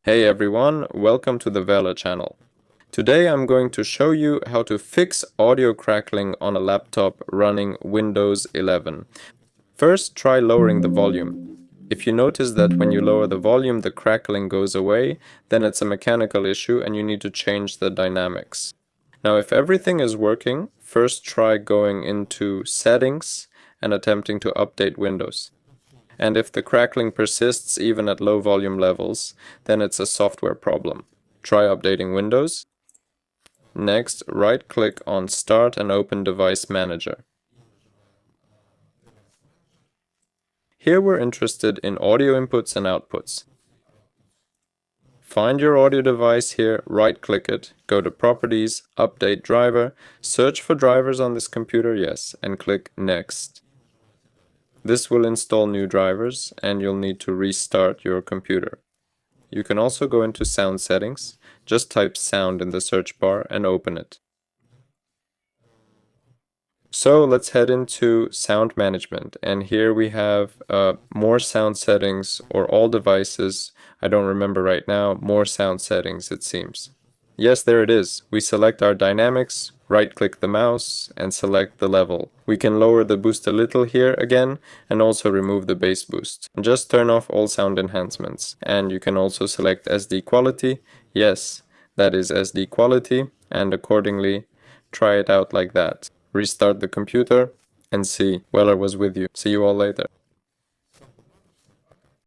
Hey everyone, welcome to the Vela channel. Today I'm going to show you how to fix audio crackling on a laptop running Windows 11. First, try lowering the volume. If you notice that when you lower the volume the crackling goes away, then it's a mechanical issue and you need to change the dynamics. Now if everything is working, first try going into Settings and attempting to update Windows. And if the crackling persists even at low volume levels, then it's a software problem. Try updating Windows. Next, right-click on Start and open Device Manager. Here we're interested in audio inputs and outputs. Find your audio device here, right-click it, go to Properties, Update Driver, search for drivers on this computer, yes, and click Next. This will install new drivers and you'll need to restart your computer. You can also go into Sound Settings, just type Sound in the search bar and open it. So let's head into Sound Management, and here we have more sound settings, or all devices, I don't remember right now, more sound settings it seems. Yes, there it is. We select our dynamics, right-click the mouse, and select the level. We can lower the boost a little here again, and also remove the bass boost. And just turn off all sound enhancements. And you can also select SD quality. Yes, that is SD quality, and accordingly try it out like that. Restart the computer and see. Weller was with you. See you all later.